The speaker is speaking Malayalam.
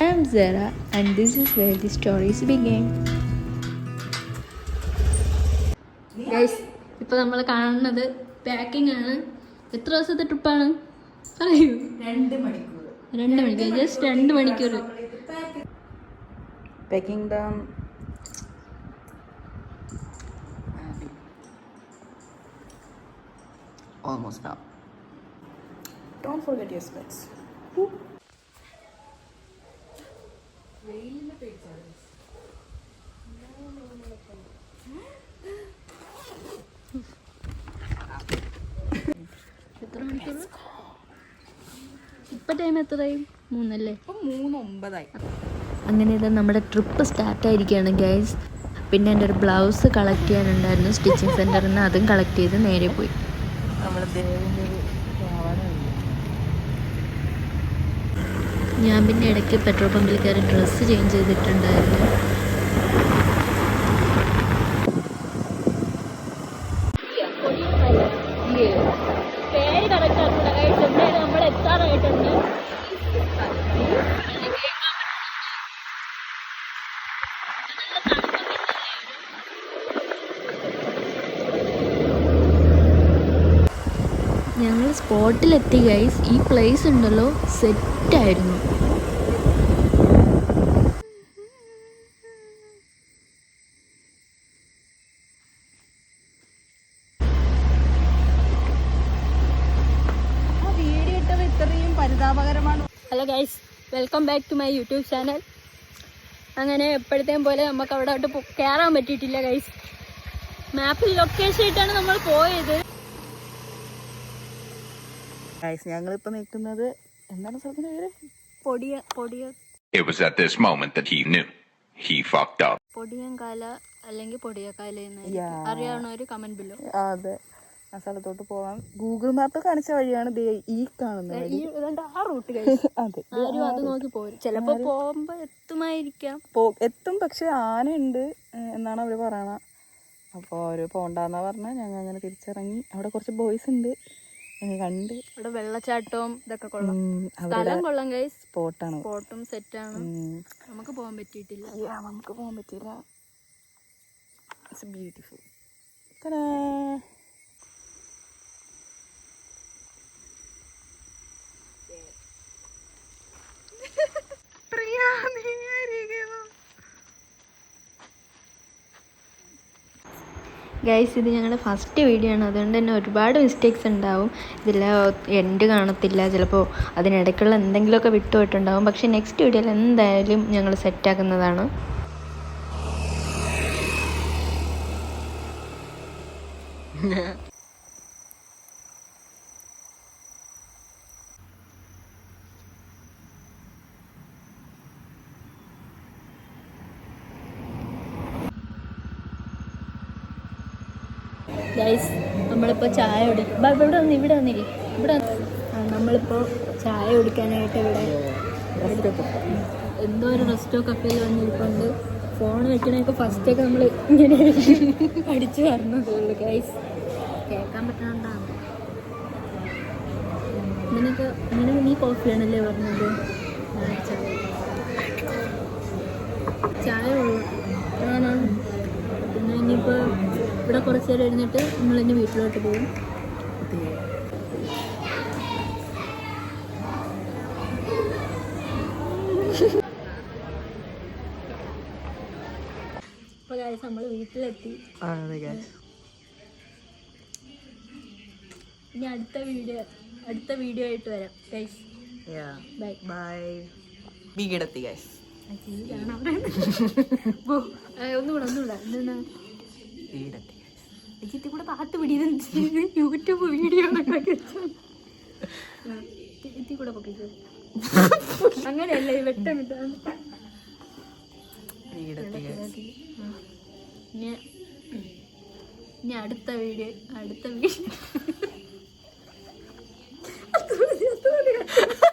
I'm Zara and this is where the stories begin. Guys, ഇപ്പോൾ നമ്മൾ കാണുന്നത് പാക്കിംഗ് ആണ്. എത്ര ദിവസത്തെ ട്രിപ്പാണ് പറയൂ? 2 മണിക്കൂർ. ജസ്റ്റ് 2 മണിക്കൂർ. Packing them. Almost now. Don't forget your specs. എത്ര മണിക്കൂർ? ഇപ്പം ടൈം എത്രയായി? 3 അല്ലേ? ഇപ്പം 3:09. അങ്ങനെ ഇത് നമ്മുടെ ട്രിപ്പ് സ്റ്റാർട്ടായിരിക്കുകയാണ് ഗൈസ്. പിന്നെ എൻ്റെ ഒരു ബ്ലൗസ് കളക്ട് ചെയ്യാനുണ്ടായിരുന്നു സ്റ്റിച്ചിങ് സെൻറ്ററിൽ നിന്ന്. അതും കളക്ട് ചെയ്ത് നേരെ പോയി. ഞാൻ പിന്നെ ഇടയ്ക്ക് പെട്രോൾ പമ്പിൽ കയറി ഡ്രസ്സ് ചേഞ്ച് ചെയ്തിട്ടുണ്ടായിരുന്നു. ഞങ്ങൾ സ്പോട്ടിലെത്തി ഗൈസ്. ഈ പ്ലേസ് ഉണ്ടല്ലോ സെറ്റായിരുന്നു. Hello guys, welcome back to my YouTube channel. അങ്ങനെ എപ്പോഴത്തേയും പോലെ നമുക്ക് അവിടെ കയറാൻ പറ്റിയിട്ടില്ല ഗൈസ്. മാപ്പിൽ ലൊക്കേഷൻ ഇട്ടാണ് നമ്മൾ പോയത്. ഞങ്ങളിപ്പോ നിൽക്കുന്നത് എന്താണ് സ്ഥലത്തിന്റെ പേര്? It was at this moment that he knew he fucked up. പൊടിയങ്കാല അല്ലെങ്കിൽ പൊടിയക്കാല അറിയാവുന്ന ഒരു കമന്റ് ബില്ലോ. അതെ, ആ സ്ഥലത്തോട്ട് പോകാൻ ഗൂഗിൾ മാപ്പ് കാണിച്ച വഴിയാണ് ഈ കാണുന്നത്. ആ റൂട്ട് അതെ, ആരും അത് നോക്കി പോരും. ചിലപ്പോ പോകുമ്പോ എത്തുമായിരിക്കാം. എത്തും, പക്ഷെ ആനയുണ്ട് എന്നാണ് അവര് പറയണ. അപ്പോൾ അവര് പോണ്ടെന്നാ പറഞ്ഞാൽ ഞങ്ങൾ അങ്ങനെ തിരിച്ചിറങ്ങി. അവിടെ കുറച്ച് ബോയ്സ് ഉണ്ട്, കണ്ട്. ഇവിടെ വെള്ളച്ചാട്ടവും ഇതൊക്കെ കൊള്ളാം. സ്ഥലം കൊള്ളാം ഗൈസ്. സ്പോട്ടും സെറ്റാണ്. നമുക്ക് പോകാൻ പറ്റിയിട്ടില്ല. നമുക്ക് പോകാൻ പറ്റിയില്ല. It's beautiful. ഗൈസ്, ഇത് ഞങ്ങളുടെ ഫസ്റ്റ് വീഡിയോ ആണ്. അതുകൊണ്ട് തന്നെ ഒരുപാട് മിസ്റ്റേക്സ് ഉണ്ടാവും. ഇതിൽ എൻഡ് കാണത്തില്ല, ചിലപ്പോൾ അതിനിടയ്ക്കുള്ള എന്തെങ്കിലുമൊക്കെ വിട്ടുപോയിട്ടുണ്ടാവും. പക്ഷേ നെക്സ്റ്റ് വീഡിയോയിൽ എന്തായാലും ഞങ്ങൾ സെറ്റാക്കുന്നതാണ്. ഗൈസ്, നമ്മളിപ്പോൾ ചായ ഇവിടെ നമ്മളിപ്പോൾ ചായ കുടിക്കാനായിട്ട് ഇവിടെ എന്തോ ഒരു റെസ്റ്റോ കഫേയിൽ വന്നിരിപ്പുണ്ട്. ഫോൺ വെക്കണൊക്കെ ഫസ്റ്റൊക്കെ നമ്മൾ ഇങ്ങനെ അടിച്ചു വരണതേ ഉള്ളൂ ഗൈസ്. കേൾക്കാൻ പറ്റാണ്ടാണ്. ഇങ്ങനെ നീ കോഫിയാണല്ലേ പറഞ്ഞത്? ചായ ആണോ? പിന്നെ ഇനിയിപ്പോൾ ഇവിടെ കുറച്ച് നേരം ഇരുന്നിട്ട് നമ്മളിനി വീട്ടിലോട്ട് പോകും. ഇപ്പോൾ ഗൈസ് നമ്മൾ വീട്ടിലെത്തി. ഇനി അടുത്ത വീഡിയോ ആയിട്ട് വരാം ഗൈസ്. Bye bye. വീടെത്തി ഗൈസ്. ഒന്നുകൂടെ എന്താണ് ഇതിൽ കൂടെ പാട്ട് പിടിയത് യൂട്യൂബ് വീഡിയോ ഇതിൽ കൂടെ പൊക്കിക്കോ. അങ്ങനെയല്ലേ വെട്ടം ഇതാണ്. ഇനി അടുത്ത വീഡിയോ